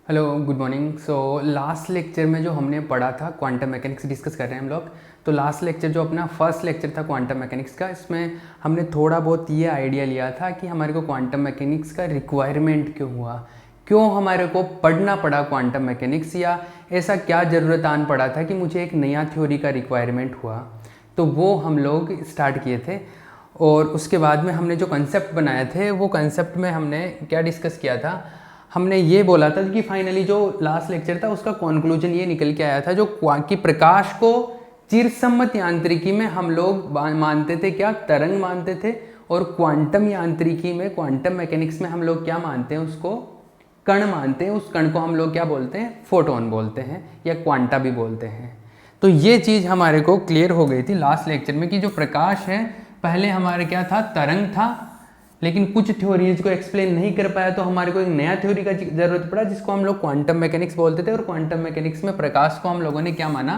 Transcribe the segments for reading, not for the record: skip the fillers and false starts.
Hello good morning. So last lecture में जो हमने पढ़ा था क्वांटम मैकेनिक्स डिस्कस कर रहे हैं हम लोग। तो लास्ट लेक्चर जो अपना फर्स्ट लेक्चर था क्वांटम मैकेनिक्स का, इसमें हमने थोड़ा बहुत ये आइडिया लिया था कि हमारे को क्वांटम मैकेनिक्स का रिक्वायरमेंट क्यों हुआ, क्यों हमारे को पढ़ना पड़ा क्वांटम मैकेनिक्स, या ऐसा क्या ज़रूरत आन पड़ा था कि मुझे एक नया थ्योरी का रिक्वायरमेंट हुआ। तो वो हम लोग स्टार्ट किए थे। और उसके बाद में हमने जो कंसेप्ट बनाए थे वो कंसेप्ट में हमने क्या डिस्कस किया था, हमने ये बोला था कि फाइनली जो लास्ट लेक्चर था उसका कंक्लूजन ये निकल के आया था जो कि प्रकाश को चिरसम्मत यांत्रिकी में हम लोग मानते थे क्या, तरंग मानते थे। और क्वांटम यांत्रिकी में, क्वांटम मैकेनिक्स में हम लोग क्या मानते हैं, उसको कण मानते हैं। उस कण को हम लोग क्या बोलते हैं, फोटोन बोलते हैं या क्वांटा भी बोलते हैं। तो ये चीज़ हमारे को क्लियर हो गई थी लास्ट लेक्चर में कि जो प्रकाश है पहले हमारे क्या था, तरंग था, लेकिन कुछ थ्योरीज को एक्सप्लेन नहीं कर पाया तो हमारे को एक नया थ्योरी का जरूरत पड़ा जिसको हम लोग क्वांटम मैकेनिक्स बोलते थे। और क्वांटम मैकेनिक्स में प्रकाश को हम लोगों ने क्या माना,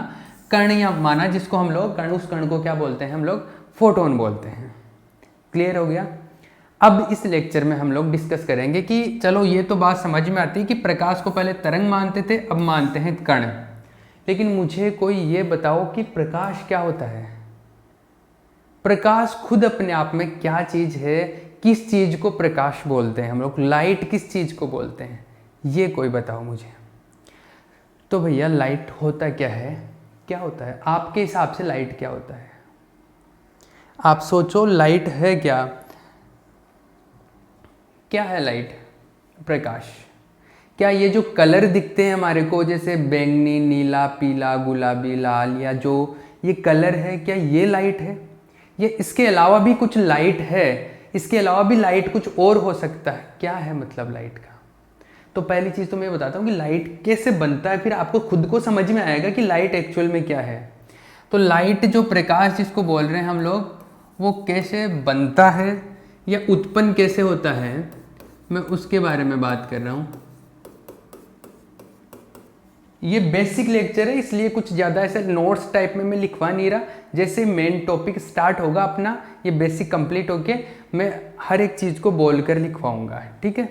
कण या माना, जिसको हम लोग कण, उस कण को क्या बोलते हैं हम लोग, फोटोन बोलते हैं। क्लियर हो गया। अब इस लेक्चर में हम लोग डिस्कस करेंगे कि चलो ये तो बात समझ में आती है कि प्रकाश को पहले तरंग मानते थे, अब मानते हैं कण। लेकिन मुझे कोई ये बताओ कि प्रकाश क्या होता है, प्रकाश खुद अपने आप में क्या चीज़ है, किस चीज़ को प्रकाश बोलते हैं हम लोग, लाइट किस चीज़ को बोलते हैं, ये कोई बताओ मुझे। तो भैया लाइट होता क्या है, क्या होता है आपके हिसाब से, लाइट क्या होता है? आप सोचो लाइट है क्या, क्या है लाइट, प्रकाश। क्या ये जो कलर दिखते हैं हमारे को, जैसे बैंगनी, नीला, पीला, गुलाबी, लाल, या जो ये कलर है, क्या ये लाइट है? ये इसके अलावा भी कुछ लाइट है, इसके अलावा भी लाइट कुछ और हो सकता है, क्या है मतलब लाइट का? तो पहली चीज़ तो मैं बताता हूँ कि लाइट कैसे बनता है, फिर आपको खुद को समझ में आएगा कि लाइट एक्चुअल में क्या है। तो लाइट जो प्रकाश जिसको बोल रहे हैं हम लोग, वो कैसे बनता है या उत्पन्न कैसे होता है, मैं उसके बारे में बात कर रहा हूँ। ये बेसिक लेक्चर है इसलिए कुछ ज़्यादा ऐसे नोट्स टाइप में मैं लिखवा नहीं रहा। जैसे मेन टॉपिक स्टार्ट होगा अपना, ये बेसिक कंप्लीट होके मैं हर एक चीज़ को बोलकर लिखवाऊंगा, ठीक है।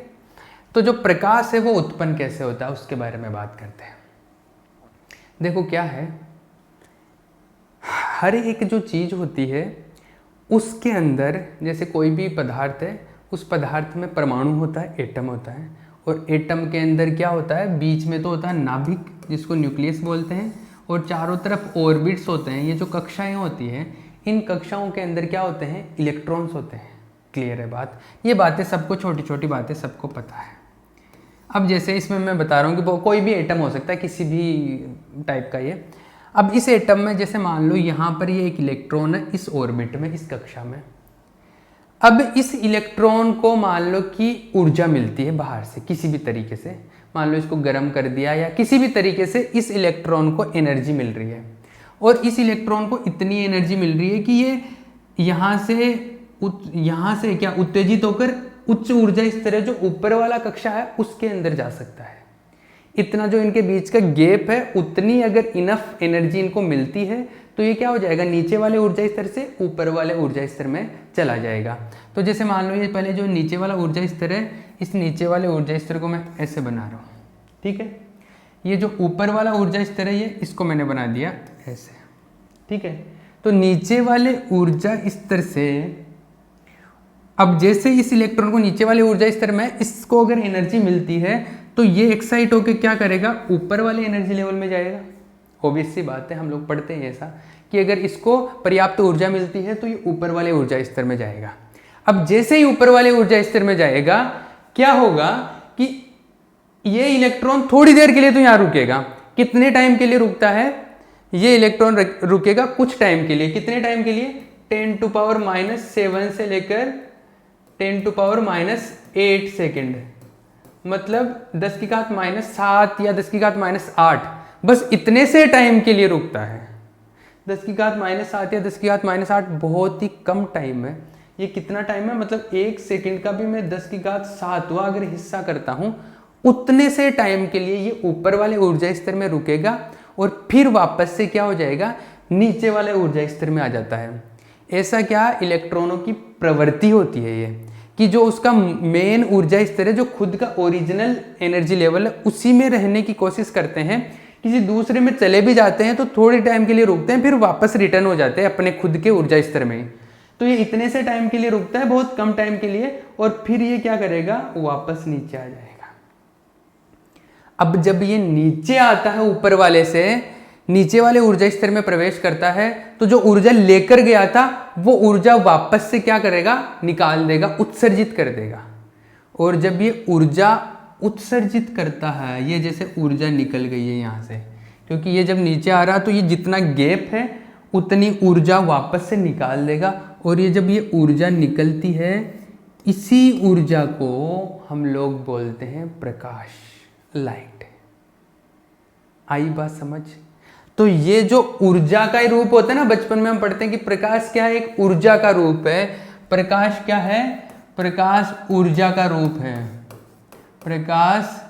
तो जो प्रकाश है वो उत्पन्न कैसे होता है उसके बारे में बात करते हैं। देखो क्या है, हर एक जो चीज़ होती है उसके अंदर, जैसे कोई भी पदार्थ है, उस पदार्थ में परमाणु होता है, एटम होता है। और एटम के अंदर क्या होता है, बीच में तो होता है नाभिक जिसको न्यूक्लियस बोलते हैं, और चारों तरफ ऑर्बिट्स होते हैं, ये जो कक्षाएं होती हैं, इन कक्षाओं के अंदर क्या होते हैं, इलेक्ट्रॉन्स होते हैं। क्लियर है बात, ये बातें सबको, छोटी छोटी बातें सबको पता है। अब जैसे इसमें मैं बता रहा हूँ कि कोई भी एटम हो सकता है, किसी भी टाइप का ये। अब इस एटम में जैसे मान लो यहाँ पर ये एक इलेक्ट्रॉन है इस ऑर्बिट में, इस कक्षा में। अब इस इलेक्ट्रॉन को मान लो कि ऊर्जा मिलती है बाहर से किसी भी तरीके से, मान लो इसको गर्म कर दिया या किसी भी तरीके से इस इलेक्ट्रॉन को एनर्जी मिल रही है। और इस इलेक्ट्रॉन को इतनी एनर्जी मिल रही है कि ये यहाँ से क्या उत्तेजित होकर उच्च ऊर्जा स्तर जो ऊपर वाला कक्षा है उसके अंदर जा सकता है। इतना जो इनके बीच का गैप है, उतनी अगर इनफ एनर्जी इनको मिलती है तो ये क्या हो जाएगा, नीचे वाले ऊर्जा स्तर से ऊपर वाले ऊर्जा स्तर में चला जाएगा। तो जैसे मान लो ये पहले जो नीचे वाला ऊर्जा स्तर है, इस नीचे वाले ऊर्जा स्तर को मैं ऐसे बना रहा हूँ, ठीक है। ये जो ऊपर वाला ऊर्जा स्तर है, ये इसको मैंने बना दिया ऐसे, ठीक है। तो नीचे वाले ऊर्जा स्तर से अब जैसे इस इलेक्ट्रॉन को नीचे वाले ऊर्जा स्तर में इसको अगर एनर्जी मिलती है तो ये एक्साइट होकर क्या करेगा, ऊपर वाले एनर्जी लेवल में जाएगा। ऑब्वियस सी बात है, हम लोग पढ़ते हैं ऐसा कि अगर इसको पर्याप्त ऊर्जा मिलती है तो ये ऊपर वाले ऊर्जा स्तर में जाएगा। अब जैसे ही ऊपर वाले ऊर्जा स्तर में जाएगा, क्या होगा कि ये इलेक्ट्रॉन थोड़ी देर के लिए तो यहाँ रुकेगा। कितने टाइम के लिए रुकता है ये इलेक्ट्रॉन, रुकेगा कुछ टाइम के लिए। कितने टाइम के लिए, 10⁻⁷ से लेकर 10⁻⁸ सेकेंड, मतलब 10⁻⁷ या 10⁻⁸, बस इतने से टाइम के लिए रुकता है। 10⁻⁷ या 10⁻⁸ बहुत ही कम टाइम है। ये कितना टाइम है, मतलब 1 सेकेंड का भी मैं 10⁻⁷वां अगर हिस्सा करता हूँ, उतने से टाइम के लिए ये ऊपर वाले ऊर्जा स्तर में रुकेगा और फिर वापस से क्या हो जाएगा, नीचे वाले ऊर्जा स्तर में आ जाता है। ऐसा क्या इलेक्ट्रॉनों की प्रवृत्ति होती है ये, कि जो उसका मेन ऊर्जा स्तर है, जो खुद का ओरिजिनल एनर्जी लेवल है, उसी में रहने की कोशिश करते हैं। किसी दूसरे में चले भी जाते हैं तो थोड़े टाइम के लिए रुकते हैं, फिर वापस रिटर्न हो जाते हैं अपने खुद के ऊर्जा स्तर में। तो ये इतने से टाइम के लिए रुकता है, बहुत कम टाइम के लिए, और फिर ये क्या करेगा, वापस नीचे आ जाएगा। अब जब ये नीचे आता है, ऊपर वाले से नीचे वाले ऊर्जा स्तर में प्रवेश करता है, तो जो ऊर्जा लेकर गया था वो ऊर्जा वापस से क्या करेगा, निकाल देगा, उत्सर्जित कर देगा। और जब ये ऊर्जा उत्सर्जित करता है, ये जैसे ऊर्जा निकल गई है यहाँ से, क्योंकि ये जब नीचे आ रहा तो ये जितना गैप है उतनी ऊर्जा वापस से निकाल देगा। और ये जब ये ऊर्जा निकलती है, इसी ऊर्जा को हम लोग बोलते हैं प्रकाश, लाइट। आई बात समझ? तो ये जो ऊर्जा का रूप होता है ना, बचपन में हम पढ़ते हैं कि प्रकाश क्या है, एक ऊर्जा का रूप है। प्रकाश क्या है, प्रकाश ऊर्जा का रूप है। प्रकाश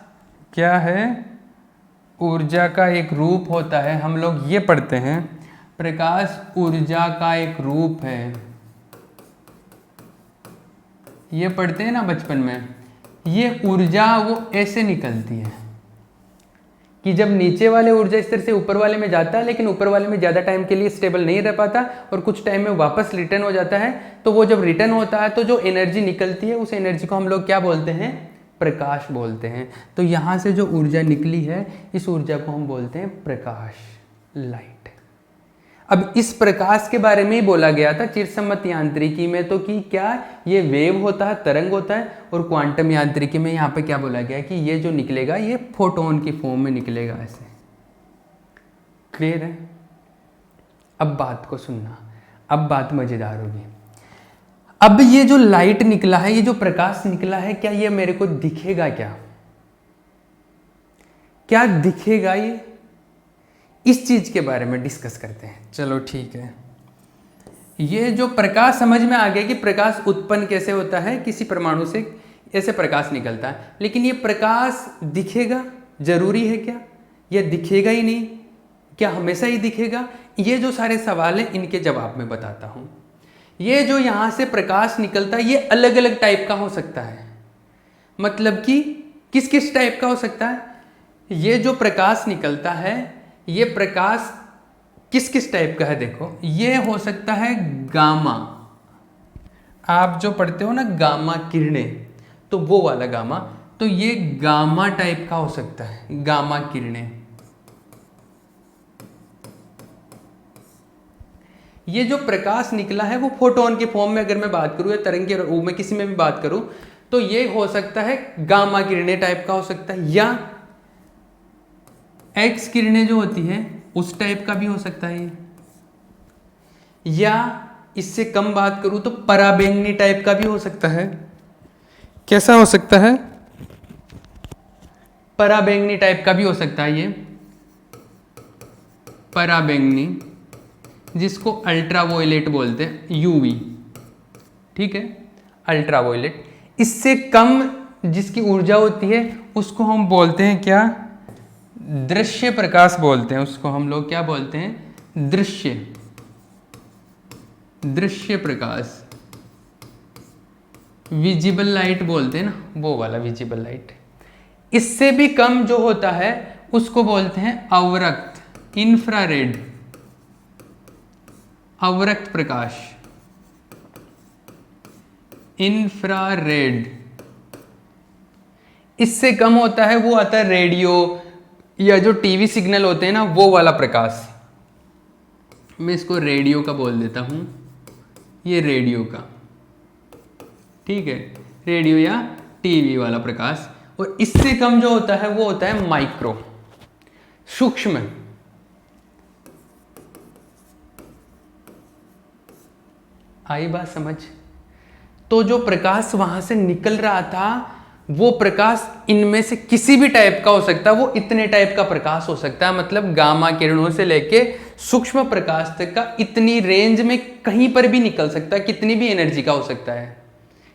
क्या है, ऊर्जा का एक रूप होता है। हम लोग ये पढ़ते हैं, प्रकाश ऊर्जा का एक रूप है, ये पढ़ते हैं ना बचपन में। ये ऊर्जा वो ऐसे निकलती है कि जब नीचे वाले ऊर्जा स्तर से ऊपर वाले में जाता है, लेकिन ऊपर वाले में ज़्यादा टाइम के लिए स्टेबल नहीं रह पाता और कुछ टाइम में वापस रिटर्न हो जाता है। तो वो जब रिटर्न होता है तो जो एनर्जी निकलती है, उस एनर्जी को हम लोग क्या बोलते हैं, प्रकाश बोलते हैं। तो यहाँ से जो ऊर्जा निकली है, इस ऊर्जा को हम बोलते हैं प्रकाश, लाइट। अब इस प्रकाश के बारे में ही बोला गया था चिरसम्मत यांत्रिकी में, तो कि क्या ये वेव होता है, तरंग होता है। और क्वांटम यांत्रिकी में यहाँ पे क्या बोला गया है कि ये जो निकलेगा ये फोटोन की फॉर्म में निकलेगा, ऐसे। क्लियर है? अब बात को सुनना, अब बात मजेदार होगी। अब ये जो लाइट निकला है, ये जो प्रकाश निकला है, क्या ये मेरे को दिखेगा? क्या दिखेगा? ये इस चीज के बारे में डिस्कस करते हैं। चलो ठीक है। ये जो प्रकाश समझ में आ गया कि प्रकाश उत्पन्न कैसे होता है, किसी परमाणु से ऐसे प्रकाश निकलता है। लेकिन ये प्रकाश दिखेगा, जरूरी है क्या? ये दिखेगा ही नहीं, क्या हमेशा ही दिखेगा? ये जो सारे सवाल हैं, इनके जवाब मैं बताता हूँ। ये जो यहाँ से प्रकाश निकलता है, ये अलग अलग टाइप का हो सकता है। मतलब कि किस किस टाइप का हो सकता है? ये जो प्रकाश निकलता है, ये प्रकाश किस किस टाइप का है? देखो, ये हो सकता है गामा। आप जो पढ़ते हो ना गामा किरणें, तो वो वाला गामा। तो ये गामा टाइप का हो सकता है, गामा किरणें। ये जो प्रकाश निकला है वो फोटोन के फॉर्म में अगर मैं बात करूं, या तरंग के रूप में किसी में भी बात करूं, तो ये हो सकता है गामा किरणें टाइप का हो सकता है, या एक्स किरणें जो होती है उस टाइप का भी हो सकता है, या इससे कम बात करूं तो पराबैंगनी टाइप का भी हो सकता है। कैसा हो सकता है? पराबैंगनी टाइप का भी हो सकता है। ये पराबैंगनी, जिसको अल्ट्रावायलेट बोलते हैं, यूवी। ठीक है, अल्ट्रावायलेट। इससे कम जिसकी ऊर्जा होती है उसको हम बोलते हैं क्या? दृश्य प्रकाश बोलते हैं। उसको हम लोग क्या बोलते हैं? दृश्य प्रकाश, विजिबल लाइट बोलते हैं ना, वो वाला विजिबल लाइट। इससे भी कम जो होता है उसको बोलते हैं अवरक्त, इंफ्रारेड, अवरक्त प्रकाश, इंफ्रारेड। इससे कम होता है, वो आता है रेडियो, या जो टीवी सिग्नल होते हैं ना, वो वाला प्रकाश। मैं इसको रेडियो का बोल देता हूं, ये रेडियो का। ठीक है, रेडियो या टीवी वाला प्रकाश। और इससे कम जो होता है वो होता है माइक्रो, सूक्ष्म। आई बात समझ? तो जो प्रकाश वहां से निकल रहा था, वो प्रकाश इनमें से किसी भी टाइप का हो सकता है। वो इतने टाइप का प्रकाश हो सकता है, मतलब गामा किरणों से लेके सूक्ष्म प्रकाश तक का, इतनी रेंज में कहीं पर भी निकल सकता है, कितनी भी एनर्जी का हो सकता है।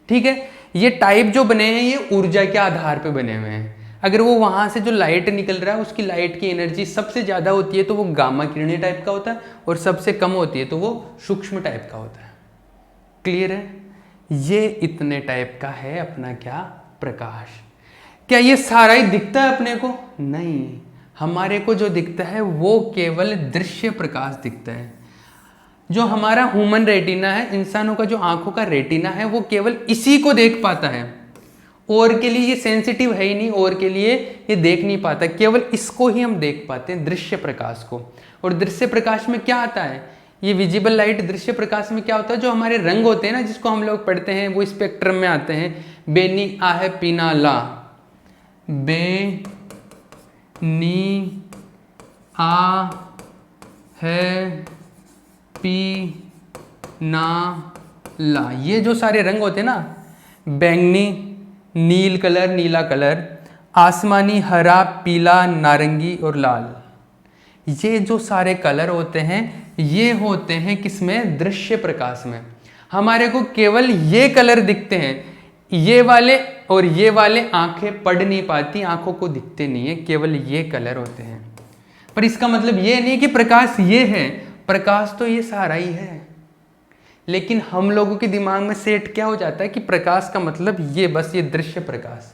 ठीक है, ये टाइप जो बने हैं ये ऊर्जा के आधार पे बने हुए हैं। अगर वो वहां से जो लाइट निकल रहा है उसकी लाइट की एनर्जी सबसे ज्यादा होती है तो वो गामा किरणें टाइप का होता है, और सबसे कम होती है तो वो सूक्ष्म टाइप का होता है। क्लियर है? ये इतने टाइप का है अपना क्या प्रकाश। क्या ये सारा ही दिखता है अपने को? नहीं, हमारे को जो दिखता है वो केवल दृश्य प्रकाश दिखता है। जो हमारा ह्यूमन रेटिना है, इंसानों का जो आंखों का रेटिना है, वो केवल इसी को देख पाता है। और के लिए ये सेंसिटिव है ही नहीं, और के लिए ये देख नहीं पाता, केवल इसको ही हम देख पाते हैं, दृश्य प्रकाश को। और दृश्य प्रकाश में क्या आता है, ये विजिबल लाइट दृश्य प्रकाश में क्या होता है, जो हमारे रंग होते हैं ना, जिसको हम लोग पढ़ते हैं, वो स्पेक्ट्रम में आते हैं। बेनी आ है पीना ला, बे नी आ है पी ना ला, ये जो सारे रंग होते हैं ना, बैंगनी, नील कलर, नीला कलर, आसमानी, हरा, पीला, नारंगी और लाल, ये जो सारे कलर होते हैं ये होते हैं किसमें, दृश्य प्रकाश में। हमारे को केवल ये कलर दिखते हैं, ये वाले और ये वाले आंखें पढ़ नहीं पाती, आंखों को दिखते नहीं है, केवल ये कलर होते हैं। पर इसका मतलब ये नहीं कि प्रकाश ये है, प्रकाश तो ये सारा ही है। लेकिन हम लोगों के दिमाग में सेट क्या हो जाता है कि प्रकाश का मतलब ये, बस ये दृश्य प्रकाश।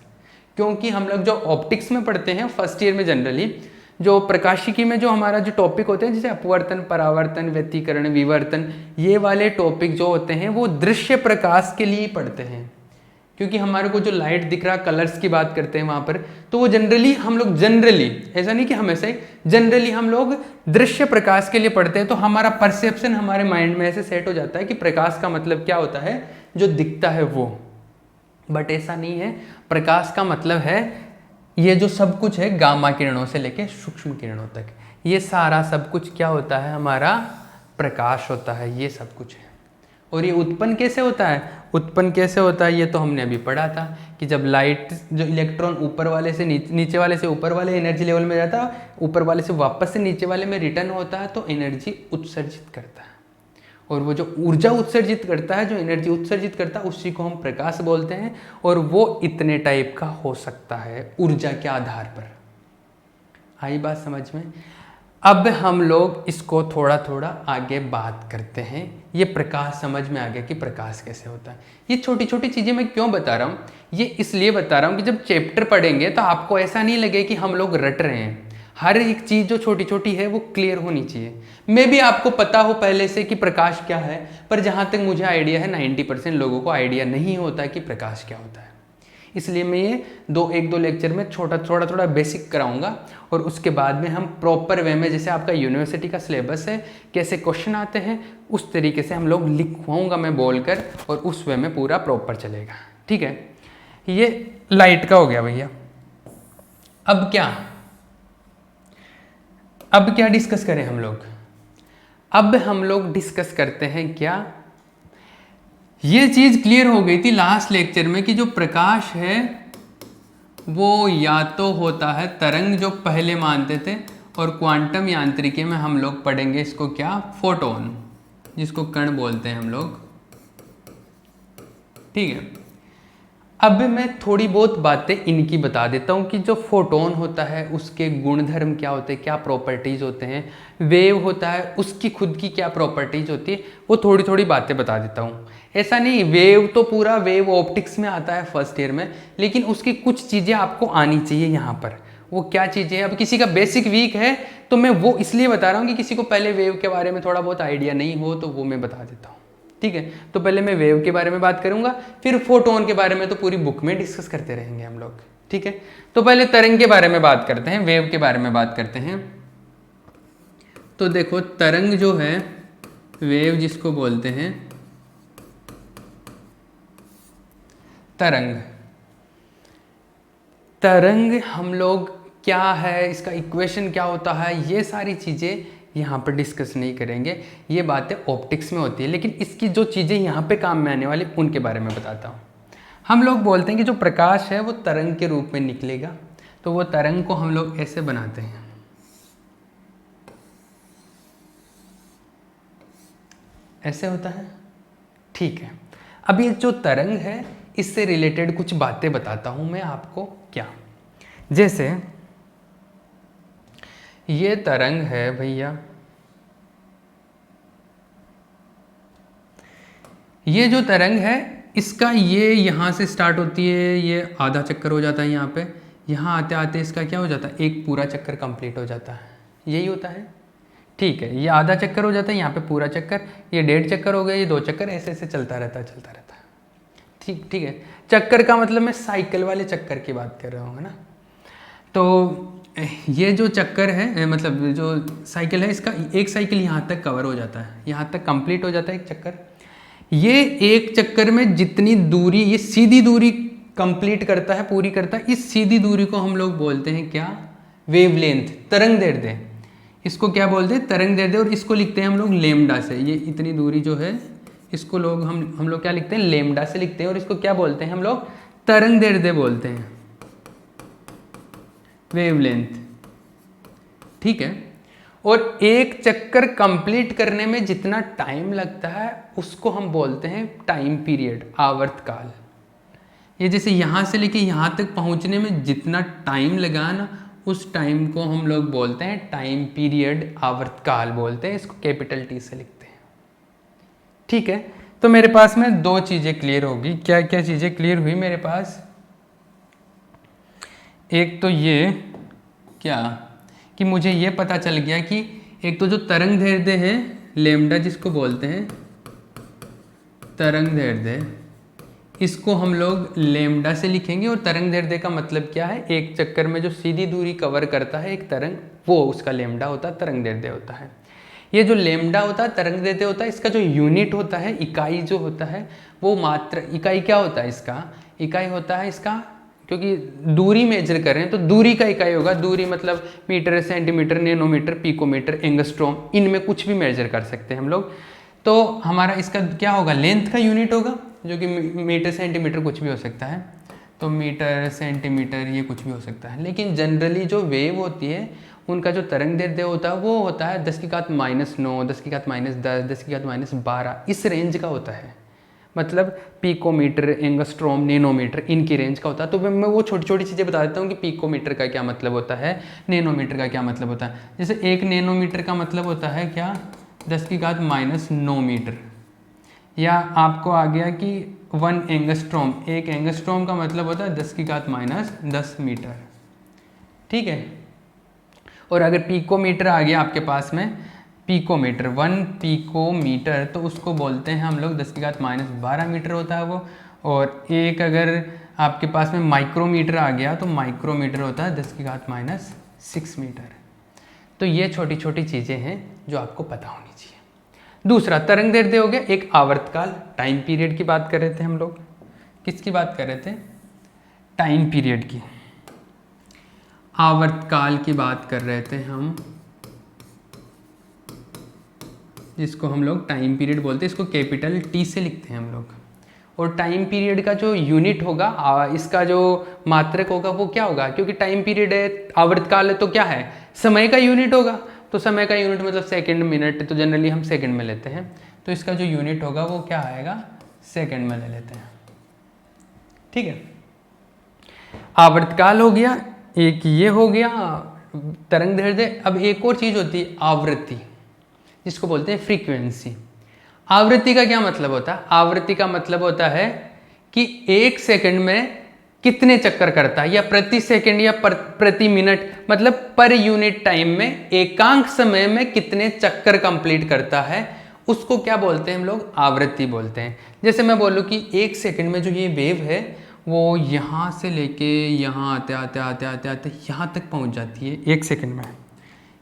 क्योंकि हम लोग जो ऑप्टिक्स में पढ़ते हैं फर्स्ट ईयर में, जनरली जो प्रकाशिकी में जो हमारा जो टॉपिक होते हैं, जैसे अपवर्तन, परावर्तन, व्यतिकरण, विवर्तन, ये वाले टॉपिक जो होते हैं वो दृश्य प्रकाश के लिए पढ़ते हैं। क्योंकि हमारे को जो लाइट दिख रहा, कलर्स की बात करते हैं वहाँ पर, तो वो जनरली हम लोग, जनरली ऐसा नहीं कि हमेशा ही, जनरली हम लोग दृश्य प्रकाश के लिए पढ़ते हैं। तो हमारा परसेप्शन हमारे माइंड में ऐसे सेट हो जाता है कि प्रकाश का मतलब क्या होता है, जो दिखता है वो। बट ऐसा नहीं है, प्रकाश का मतलब है ये जो सब कुछ है, गामा किरणों से लेके सूक्ष्म किरणों तक, ये सारा सब कुछ क्या होता है, हमारा प्रकाश होता है, ये सब कुछ है। और ये उत्पन्न कैसे होता है, उत्पन्न कैसे होता है ये तो हमने अभी पढ़ा था कि जब लाइट, जो इलेक्ट्रॉन ऊपर वाले से नीचे वाले से ऊपर वाले एनर्जी लेवल में जाता है, ऊपर वाले से वापस से नीचे वाले में रिटर्न होता है, तो एनर्जी उत्सर्जित करता है। और वो जो ऊर्जा उत्सर्जित करता है, जो एनर्जी उत्सर्जित करता है, उसी को हम प्रकाश बोलते हैं। और वो इतने टाइप का हो सकता है ऊर्जा के आधार पर। आई बात समझ में? अब हम लोग इसको थोड़ा थोड़ा आगे बात करते हैं। ये प्रकाश समझ में आ गया कि प्रकाश कैसे होता है। ये छोटी छोटी चीज़ें मैं क्यों बता रहा हूँ, ये इसलिए बता रहा हूँ कि जब चैप्टर पढ़ेंगे तो आपको ऐसा नहीं लगे कि हम लोग रट रहे हैं। हर एक चीज़ जो छोटी छोटी है वो क्लियर होनी चाहिए। मे भी आपको पता हो पहले से कि प्रकाश क्या है, पर जहाँ तक मुझे आइडिया है 90% लोगों को आइडिया नहीं होता कि प्रकाश क्या होता है। इसलिए मैं ये एक दो लेक्चर में थोड़ा बेसिक कराऊंगा, और उसके बाद में हम प्रॉपर वे में, जैसे आपका यूनिवर्सिटी का सिलेबस है, कैसे क्वेश्चन आते हैं, उस तरीके से हम लोग लिखवाऊंगा मैं बोलकर, और उस वे में पूरा प्रॉपर चलेगा। ठीक है, ये लाइट का हो गया भैया। अब क्या डिस्कस करें हम लोग? अब हम लोग डिस्कस करते हैं क्या, ये चीज़ क्लियर हो गई थी लास्ट लेक्चर में कि जो प्रकाश है वो या तो होता है तरंग, जो पहले मानते थे, और क्वांटम यांत्रिकी में हम लोग पढ़ेंगे इसको क्या, फोटोन, जिसको कण बोलते हैं हम लोग। ठीक है, अब मैं थोड़ी बहुत बातें इनकी बता देता हूँ कि जो फोटोन होता है उसके गुणधर्म क्या होते हैं, क्या प्रॉपर्टीज़ होते हैं। वेव होता है, उसकी खुद की क्या प्रॉपर्टीज़ होती है, वो थोड़ी थोड़ी बातें बता देता हूँ। ऐसा नहीं, वेव तो पूरा वेव ऑप्टिक्स में आता है फर्स्ट ईयर में, लेकिन उसकी कुछ चीज़ें आपको आनी चाहिए यहाँ पर। वो क्या चीज़ें हैं, अब किसी का बेसिक वीक है तो मैं वो इसलिए बता रहा हूँ कि किसी को पहले वेव के बारे में थोड़ा बहुत आइडिया नहीं हो, तो वो मैं बता देता हूँ। ठीक है, तो पहले मैं वेव के बारे में बात करूंगा, फिर फोटोन के बारे में तो पूरी बुक में डिस्कस करते रहेंगे हम लोग। ठीक है, तो पहले तरंग के बारे में बात करते हैं, वेव के बारे में बात करते हैं। तो देखो, तरंग जो है, वेव जिसको बोलते हैं, तरंग हम लोग क्या है, इसका इक्वेशन क्या होता है, ये सारी चीज़ें यहाँ पर डिस्कस नहीं करेंगे, ये बातें ऑप्टिक्स में होती है। लेकिन इसकी जो चीज़ें यहाँ पे काम में आने वाली, उनके बारे में बताता हूँ। हम लोग बोलते हैं कि जो प्रकाश है वो तरंग के रूप में निकलेगा, तो वो तरंग को हम लोग ऐसे बनाते हैं, ऐसे होता है। ठीक है, अब ये जो तरंग है, इससे रिलेटेड कुछ बातें बताता हूँ मैं आपको। क्या, जैसे ये तरंग है भैया, ये जो तरंग है इसका ये यहाँ से स्टार्ट होती है, ये आधा चक्कर हो जाता है यहाँ पे, यहाँ आते आते इसका क्या हो जाता है, एक पूरा चक्कर कंप्लीट हो जाता है, यही होता है। ठीक है, ये आधा चक्कर हो जाता है, यहाँ पे पूरा चक्कर, ये 1.5 चक्कर हो गया, ये 2 चक्कर, ऐसे ऐसे चलता रहता है, चलता रहता है। ठीक ठीक है, चक्कर का मतलब मैं साइकिल वाले चक्कर की बात कर रहा हूँ, है ना। तो ये जो चक्कर है, मतलब जो साइकिल है, इसका एक साइकिल यहाँ तक कवर हो जाता है, यहाँ तक कंप्लीट हो जाता है एक चक्कर। ये एक चक्कर में जितनी दूरी, ये सीधी दूरी कंप्लीट करता है, पूरी करता है, इस सीधी दूरी को हम लोग बोलते हैं क्या, वेवलेंथ, तरंग दैर्ध्य। इसको क्या बोलते हैं, तरंग दैर्ध्य। और इसको लिखते हैं हम लोग लेमडा से। ये इतनी दूरी जो है इसको लोग हम लोग क्या लिखते हैं, लेमडा से लिखते हैं। और इसको क्या बोलते हैं हम लोग, तरंग दैर्ध्य बोलते हैं, वेवलेंथ। ठीक है, और एक चक्कर कंप्लीट करने में जितना टाइम लगता है उसको हम बोलते हैं टाइम पीरियड, आवर्तकाल। ये जैसे यहाँ से लेके यहाँ तक पहुँचने में जितना टाइम लगा ना, उस टाइम को हम लोग बोलते हैं टाइम पीरियड, आवर्तकाल बोलते हैं। इसको कैपिटल टी से लिखते हैं। ठीक है, तो मेरे पास में 2 चीज़ें क्लियर होगी। क्या क्या चीज़ें क्लियर हुई मेरे पास, एक तो ये क्या कि मुझे ये पता चल गया कि एक तो जो तरंग दैर्ध्य है लेमडा, जिसको बोलते हैं तरंग दैर्ध्य, इसको हम लोग लेमडा से लिखेंगे। और तरंग दैर्ध्य का मतलब क्या है, एक चक्कर में जो सीधी दूरी कवर करता है एक तरंग, वो उसका लेमडा होता है, तरंग दैर्ध्य होता है। ये जो लेमडा होता है, तरंग दैर्ध्य होता है, इसका जो यूनिट होता है, इकाई जो होता है, वो मात्रा, इकाई क्या होता है इसका, इकाई होता है इसका, क्योंकि दूरी मेजर कर रहे हैं तो दूरी का इकाई होगा। दूरी मतलब metre, centimetre, nanometre, picometre, angstrom, इनमें कुछ भी मेजर कर सकते हैं हम लोग। तो हमारा इसका क्या होगा, लेंथ का यूनिट होगा, जो कि मीटर, सेंटीमीटर कुछ भी हो सकता है। तो मीटर, सेंटीमीटर, ये कुछ भी हो सकता है। लेकिन जनरली जो वेव होती है उनका जो तरंग दैर्ध्य होता है वो होता है 10⁻⁹, 10⁻10, 10⁻12, इस रेंज का होता है। मतलब पिकोमीटर, एंगस्ट्रॉम, नैनोमीटर, इनकी रेंज का होता है। तो मैं वो छोटी छोटी चीज़ें बता देता हूँ कि पिकोमीटर का क्या मतलब होता है, नैनोमीटर का क्या मतलब होता है। जैसे 1 नैनोमीटर का मतलब होता है क्या, 10⁻9 मीटर। या आपको आ गया कि 1 एंगस्ट्रॉम, 1 एंगस्ट्रॉम का मतलब होता है 10⁻10 मीटर। ठीक है, और अगर पिकोमीटर आ गया आपके पास में, पिकोमीटर, 1 पिकोमीटर, तो उसको बोलते हैं हम लोग 10⁻12 मीटर होता है वो। और एक अगर आपके पास में माइक्रोमीटर आ गया तो माइक्रोमीटर होता है 10⁻6 मीटर। तो ये छोटी छोटी चीज़ें हैं जो आपको पता होनी चाहिए। दूसरा तरंग दैर्ध्य हो गया, एक आवर्तकाल, टाइम पीरियड की बात कर रहे थे हम लोग। किसकी बात कर रहे थे, टाइम पीरियड की, आवर्तकाल की बात कर रहे थे हम, जिसको हम लोग टाइम पीरियड बोलते हैं। इसको कैपिटल टी से लिखते हैं हम लोग। और टाइम पीरियड का जो यूनिट होगा, इसका जो मात्रक होगा वो क्या होगा, क्योंकि टाइम पीरियड है, आवर्तकाल है, तो क्या है, समय का यूनिट होगा। तो समय का यूनिट मतलब सेकंड, मिनट, तो जनरली हम सेकंड में लेते हैं। तो इसका जो यूनिट होगा वो क्या आएगा, सेकंड में ले लेते हैं। ठीक है, आवर्तकाल हो गया, एक ये हो गया तरंग दैर्ध्य। अब एक और चीज़ होती है आवृत्ति, जिसको बोलते हैं फ्रीक्वेंसी। आवृत्ति का क्या मतलब होता है, आवृत्ति का मतलब होता है कि 1 सेकंड में कितने चक्कर करता है, या प्रति सेकंड या प्रति मिनट, मतलब पर यूनिट टाइम में एकांक समय में कितने चक्कर कंप्लीट करता है, उसको क्या बोलते हैं हम लोग, आवृत्ति बोलते हैं। जैसे मैं बोलूँ कि 1 सेकंड में जो ये वेव है वो यहाँ से लेके यहाँ आते आते आते आते आते यहाँ तक पहुँच जाती है 1 सेकंड में,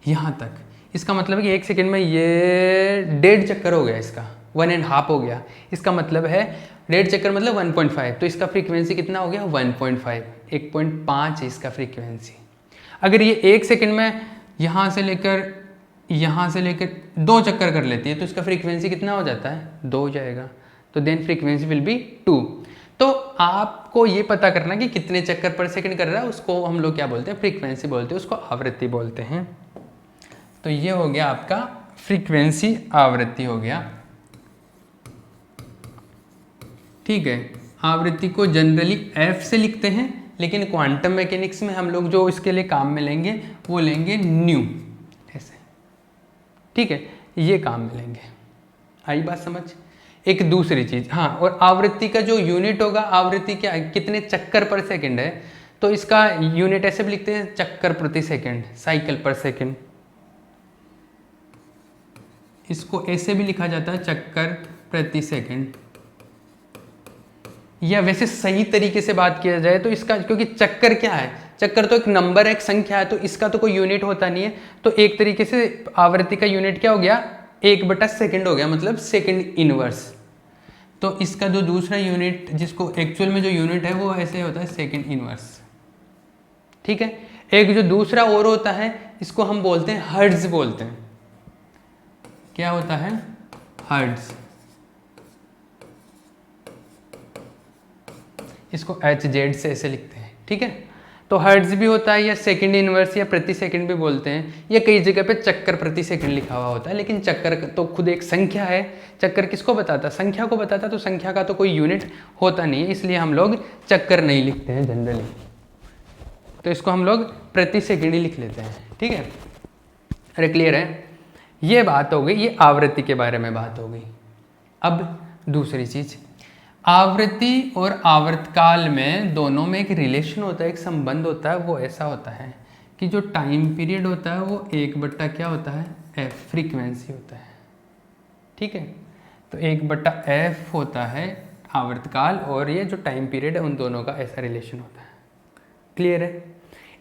यहाँ तक। इसका मतलब है कि 1 सेकंड में ये 1.5 चक्कर हो गया, इसका 1.5 हो गया। इसका मतलब है 1.5 चक्कर मतलब 1.5, तो इसका फ्रीक्वेंसी कितना हो गया, 1.5, 1.5 है इसका फ्रीक्वेंसी। अगर ये 1 सेकंड में यहाँ से लेकर 2 चक्कर कर लेती है तो इसका फ्रीक्वेंसी कितना हो जाता है, 2 हो जाएगा। तो देन फ्रीक्वेंसी विल बी 2। तो आपको ये पता करना कि कितने चक्कर पर सेकंड कर रहा है, उसको हम लोग क्या बोलते हैं, फ्रीक्वेंसी बोलते हैं, उसको आवृत्ति बोलते हैं। तो ये हो गया आपका फ्रीक्वेंसी, आवृत्ति हो गया। ठीक है, आवृत्ति को जनरली एफ से लिखते हैं, लेकिन क्वांटम मैकेनिक्स में हम लोग जो इसके लिए काम में लेंगे वो लेंगे न्यू, ऐसे। ठीक है, ये काम में लेंगे। आई बात समझ, एक दूसरी चीज, हाँ, और आवृत्ति का जो यूनिट होगा, आवृत्ति क्या कितने चक्कर पर सेकंड है, तो इसका यूनिट ऐसे भी लिखते हैं चक्कर प्रति सेकंड, साइकिल पर सेकंड। इसको ऐसे भी लिखा जाता है चक्कर प्रति सेकंड। या वैसे सही तरीके से बात किया जाए तो इसका, क्योंकि चक्कर क्या है, चक्कर तो एक नंबर है, एक संख्या है, तो इसका तो कोई यूनिट होता नहीं है, तो एक तरीके से आवृत्ति का यूनिट क्या हो गया, 1/सेकंड हो गया, मतलब सेकंड इनवर्स। तो इसका जो दूसरा यूनिट, जिसको एक्चुअल में जो यूनिट है वो ऐसे होता है सेकंड इनवर्स। ठीक है। एक जो दूसरा और होता है, इसको हम बोलते हैं हर्ट्ज बोलते हैं। क्या होता है, हर्ट्ज। इसको HZ से ऐसे लिखते हैं। ठीक है। तो हर्ट्ज भी होता है, या सेकंड इनवर्स या प्रति सेकंड भी बोलते हैं, या कई जगह पे चक्कर प्रति सेकंड लिखा हुआ होता है, लेकिन चक्कर तो खुद एक संख्या है। चक्कर किसको बताता है, संख्या को बताता, तो संख्या का तो कोई यूनिट होता नहीं है, इसलिए हम लोग चक्कर नहीं लिखते हैं जनरली, तो इसको हम लोग प्रति सेकंड ही लिख लेते हैं। ठीक है। अरे क्लियर है, ये बात हो गई, ये आवृत्ति के बारे में बात हो गई। अब दूसरी चीज, आवृत्ति और आवर्तकाल में दोनों में एक रिलेशन होता है, एक संबंध होता है। वो ऐसा होता है कि जो टाइम पीरियड होता है वो 1 क्या होता है, f, फ्रीक्वेंसी होता है। ठीक है। तो 1/f होता है आवर्तकाल, और ये जो टाइम पीरियड है उन दोनों का ऐसा रिलेशन होता है। क्लियर है।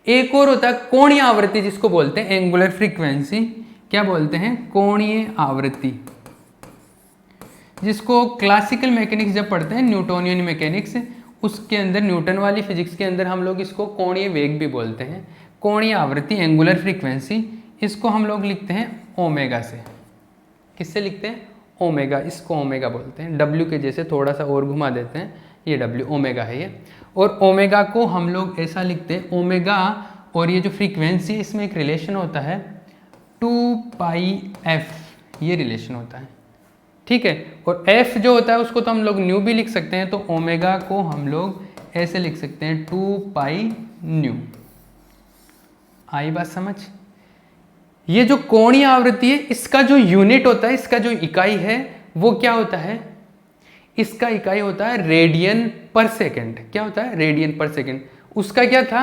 एक और होता है कोणीय आवृत्ति, जिसको बोलते हैं एंगुलर फ्रीक्वेंसी। क्या बोलते हैं, कोणीय आवृत्ति, जिसको क्लासिकल मैकेनिक्स जब पढ़ते हैं, न्यूटोनियन मैकेनिक्स, उसके अंदर, न्यूटन वाली फिजिक्स के अंदर हम लोग इसको कोणीय वेग भी बोलते हैं। कोणीय आवृत्ति, एंगुलर फ्रीक्वेंसी, इसको हम लोग लिखते हैं ओमेगा से। किससे लिखते हैं, ओमेगा, इसको ओमेगा बोलते हैं। डब्ल्यू के जैसे थोड़ा सा और घुमा देते हैं, ये डब्ल्यू, ओमेगा है ये। और ओमेगा को हम लोग ऐसा लिखते हैं, ओमेगा और ये जो फ्रीक्वेंसी, इसमें एक रिलेशन होता है 2πf, ये रिलेशन होता है। ठीक है। और f जो होता है उसको तो हम लोग न्यू भी लिख सकते हैं, तो ओमेगा को हम लोग ऐसे लिख सकते हैं 2π/न्यू। आई बात समझ। ये जो कोणीय आवृत्ति है, इसका जो यूनिट होता है, इसका जो इकाई है वो क्या होता है, इसका इकाई होता है रेडियन पर सेकंड। क्या होता है, रेडियन पर सेकंड। उसका क्या था,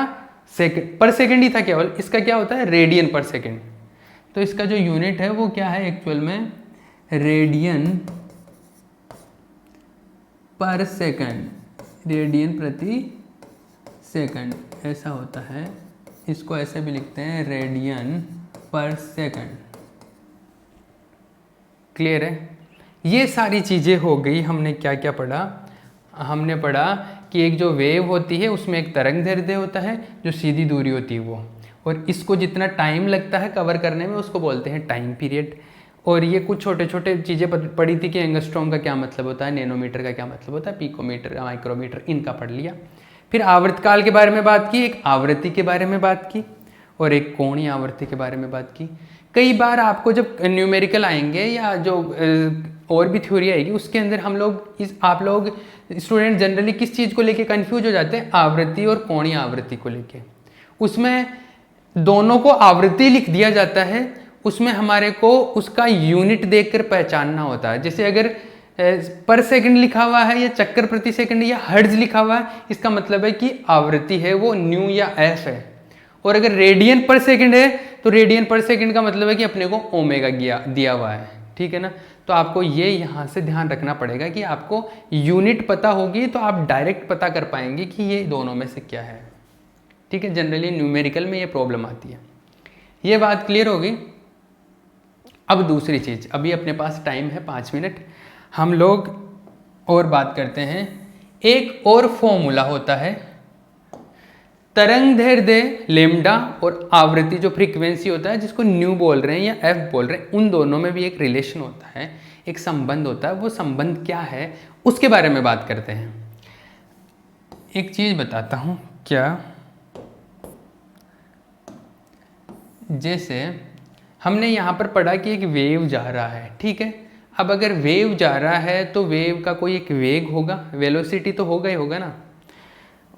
सेकंड पर सेकंड ही था केवल, इसका क्या होता है, रेडियन पर सेकंड। तो इसका जो यूनिट है वो क्या है एक्चुअल में, रेडियन पर सेकंड, रेडियन प्रति सेकंड ऐसा होता है। इसको ऐसे भी लिखते हैं, रेडियन पर सेकंड। क्लियर है। ये सारी चीज़ें हो गई। हमने क्या क्या पढ़ा, हमने पढ़ा कि एक जो वेव होती है उसमें एक तरंगदैर्ध्य होता है, जो सीधी दूरी होती है वो, और इसको जितना टाइम लगता है कवर करने में उसको बोलते हैं टाइम पीरियड। और ये कुछ छोटे छोटे चीज़ें पढ़ी थी कि एंगस्ट्रॉम का क्या मतलब होता है, नैनोमीटर का क्या मतलब होता है, पिकोमीटर का, माइक्रोमीटर, इनका पढ़ लिया। फिर आवर्तकाल के बारे में बात की, एक आवृत्ति के बारे में बात की, और एक कोणीय आवृत्ति के बारे में बात की। कई बार आपको जब न्यूमेरिकल आएंगे या जो और भी थ्योरी आएगी उसके अंदर हम लोग आप लोग स्टूडेंट जनरली किस चीज़ को लेके कंफ्यूज हो जाते हैं, आवृत्ति और कोणीय आवृत्ति को लेके। उसमें दोनों को आवृत्ति लिख दिया जाता है, उसमें हमारे को उसका यूनिट देखकर पहचानना होता है। जैसे अगर पर सेकंड लिखा हुआ है या चक्कर प्रति सेकंड या हर्ट्ज लिखा हुआ है, इसका मतलब है कि आवृत्ति है वो न्यू या एफ है। और अगर रेडियन पर सेकंड है तो रेडियन पर सेकंड का मतलब है कि अपने को ओमेगा दिया हुआ है। ठीक है ना। तो आपको ये यहाँ से ध्यान रखना पड़ेगा कि आपको यूनिट पता होगी तो आप डायरेक्ट पता कर पाएंगे कि ये दोनों में से क्या है। ठीक है। जनरली न्यूमेरिकल में ये प्रॉब्लम आती है। ये बात क्लियर होगी। अब दूसरी चीज़, अभी अपने पास टाइम है 5 मिनट, हम लोग और बात करते हैं। एक और फॉर्मूला होता है, तरंगदैर्ध्य लेम्डा और आवृत्ति जो फ्रीक्वेंसी होता है जिसको न्यू बोल रहे हैं या एफ बोल रहे हैं, उन दोनों में भी एक रिलेशन होता है, एक संबंध होता है। वो संबंध क्या है उसके बारे में बात करते हैं। एक चीज़ बताता हूँ, क्या, जैसे हमने यहाँ पर पढ़ा कि एक वेव जा रहा है। ठीक है। अब अगर वेव जा रहा है तो वेव का कोई एक वेग होगा, वेलोसिटी तो होगा ही होगा ना।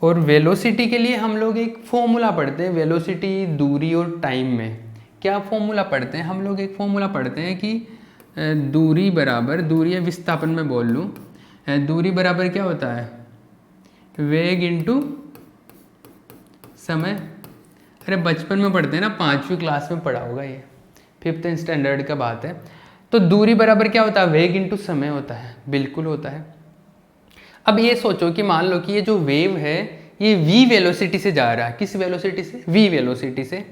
और वेलोसिटी के लिए हम लोग एक फॉर्मूला पढ़ते हैं, वेलोसिटी, दूरी और टाइम में। क्या फॉर्मूला पढ़ते हैं हम लोग, एक फॉर्मूला पढ़ते हैं कि दूरी बराबर, दूरी या विस्थापन में बोल लूँ, दूरी बराबर क्या होता है, वेग इंटू समय। अरे बचपन में पढ़ते हैं ना, 5वीं क्लास में पढ़ा होगा ये, 5th स्टैंडर्ड का बात है। तो दूरी बराबर क्या होता है, वेग इंटू समय होता है, बिल्कुल होता है। अब ये सोचो कि मान लो कि ये जो वेव है ये v वेलोसिटी से जा रहा है, किस वेलोसिटी से, v वेलोसिटी से,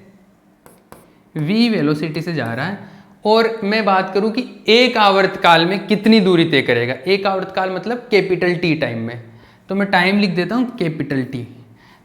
v वेलोसिटी से जा रहा है। और मैं बात करूं कि एक आवर्तकाल में कितनी दूरी तय करेगा, एक आवर्तकाल मतलब कैपिटल T टाइम में, तो मैं टाइम लिख देता हूं कैपिटल T।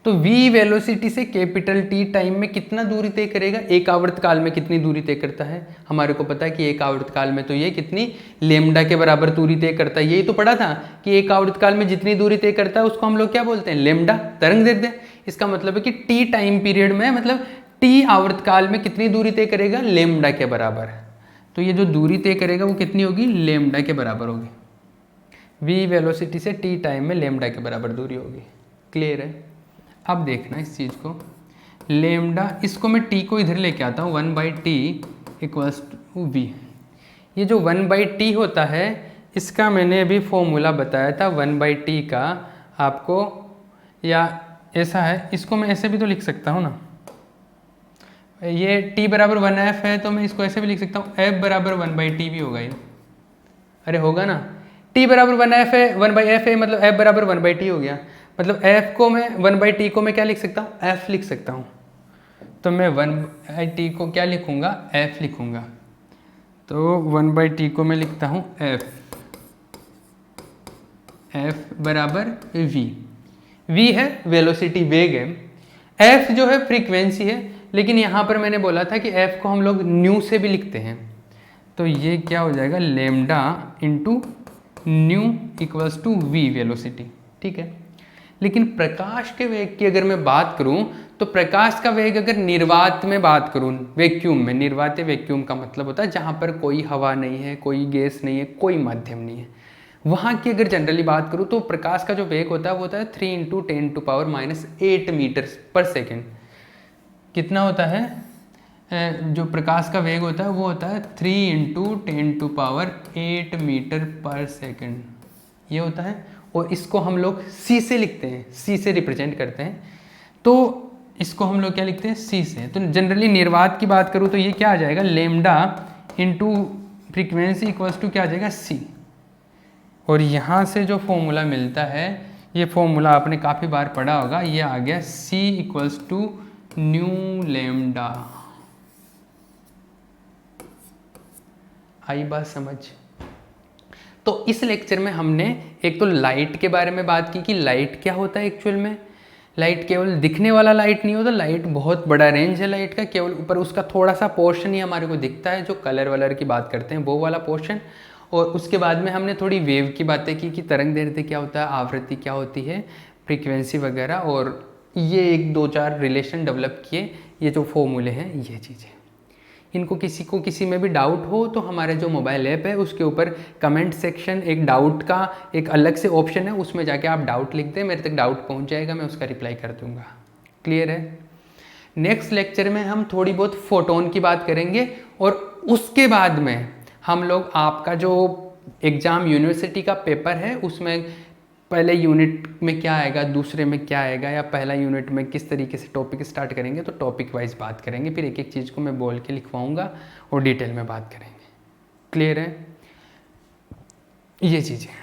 तो v वेलोसिटी से कैपिटल T टाइम में कितना दूरी तय करेगा, एक आवर्तकाल में कितनी दूरी तय करता है, हमारे को पता है कि एक आवर्तकाल में तो ये कितनी लेमडा के बराबर दूरी तय करता है। यही तो पढ़ा था कि एक आवर्तकाल में जितनी दूरी तय करता है उसको हम लोग क्या बोलते हैं, लेमडा, तरंग दैर्ध्य। इसका मतलब है कि T टाइम पीरियड में, मतलब T आवर्तकाल में कितनी दूरी तय करेगा, लेमडा के बराबर। तो ये जो दूरी तय करेगा वो कितनी होगी, लेमडा के बराबर होगी। v वेलोसिटी से T टाइम में लेमडा के बराबर दूरी होगी। क्लियर है। अब देखना इस चीज़ को, लेमडा, इसको मैं T को इधर लेके आता हूँ, 1/T इक्वल्स टू v। ये जो 1/T होता है इसका मैंने अभी फॉर्मूला बताया था 1/T का आपको, या ऐसा है, इसको मैं ऐसे भी तो लिख सकता हूँ ना, ये T बराबर 1f है तो मैं इसको ऐसे भी लिख सकता हूँ, f बराबर 1/T भी होगा ये। अरे होगा ना, T बराबर 1f है, 1/f है, मतलब f बराबर 1/T हो गया। मतलब f को मैं 1/T को मैं क्या लिख सकता हूँ, f लिख सकता हूँ। तो मैं 1/T को क्या लिखूँगा, f लिखूँगा। तो 1/T को मैं लिखता हूँ f, f बराबर v। v है वेलोसिटी, वेग है, f जो है फ्रीक्वेंसी है, लेकिन यहाँ पर मैंने बोला था कि f को हम लोग न्यू से भी लिखते हैं। तो ये क्या हो जाएगा, lambda into nu equals to v velocity, ठीक है। लेकिन प्रकाश के वेग की अगर मैं बात करूं तो प्रकाश का वेग अगर निर्वात में बात करूं, वैक्यूम में, निर्वात वैक्यूम का मतलब होता है जहां पर कोई हवा नहीं है, कोई गैस नहीं है, कोई माध्यम नहीं है, वहां की अगर जनरली बात करूं तो प्रकाश का जो वेग होता है वो होता है 3 × 10⁻⁸ मीटर पर सेकेंड। कितना होता है, जो प्रकाश का वेग होता है वो होता है 3 × 10⁸ मीटर पर सेकेंड, ये होता है। और इसको हम लोग c से लिखते हैं, c से रिप्रेजेंट करते हैं। तो इसको हम लोग क्या लिखते हैं, c से। तो जनरली निर्वात की बात करूँ तो ये क्या आ जाएगा, lambda into frequency equals to क्या आ जाएगा, c। और यहाँ से जो फॉर्मूला मिलता है, ये फॉर्मूला आपने काफ़ी बार पढ़ा होगा, ये आ गया c equals to nu lambda. आई बात समझ। तो इस लेक्चर में हमने एक तो लाइट के बारे में बात की कि लाइट क्या होता है एक्चुअल में। लाइट केवल दिखने वाला लाइट नहीं होता, लाइट बहुत बड़ा रेंज है लाइट का, केवल ऊपर उसका थोड़ा सा पोर्शन ही हमारे को दिखता है, जो कलर वलर की बात करते हैं वो वाला पोर्शन। और उसके बाद में हमने थोड़ी वेव की बातें की कि तरंग दैर्ध्य क्या होता है, आवृत्ति क्या होती है, फ्रीक्वेंसी वगैरह, और ये 1-2-4 रिलेशन डेवलप किए, ये जो फॉर्मूले हैं ये चीज़ें। इनको किसी को किसी में भी डाउट हो तो हमारे जो मोबाइल ऐप है उसके ऊपर कमेंट सेक्शन, एक डाउट का एक अलग से ऑप्शन है, उसमें जाके आप डाउट लिख दें, मेरे तक डाउट पहुंच जाएगा, मैं उसका रिप्लाई कर दूंगा। क्लियर है। नेक्स्ट लेक्चर में हम थोड़ी बहुत फोटोन की बात करेंगे, और उसके बाद में हम लोग आपका जो एग्ज़ाम यूनिवर्सिटी का पेपर है उसमें पहले यूनिट में क्या आएगा, दूसरे में क्या आएगा, या पहला यूनिट में किस तरीके से टॉपिक स्टार्ट करेंगे, तो टॉपिक वाइज बात करेंगे, फिर एक एक चीज़ को मैं बोल के लिखवाऊंगा और डिटेल में बात करेंगे। क्लियर है ये चीज़ें।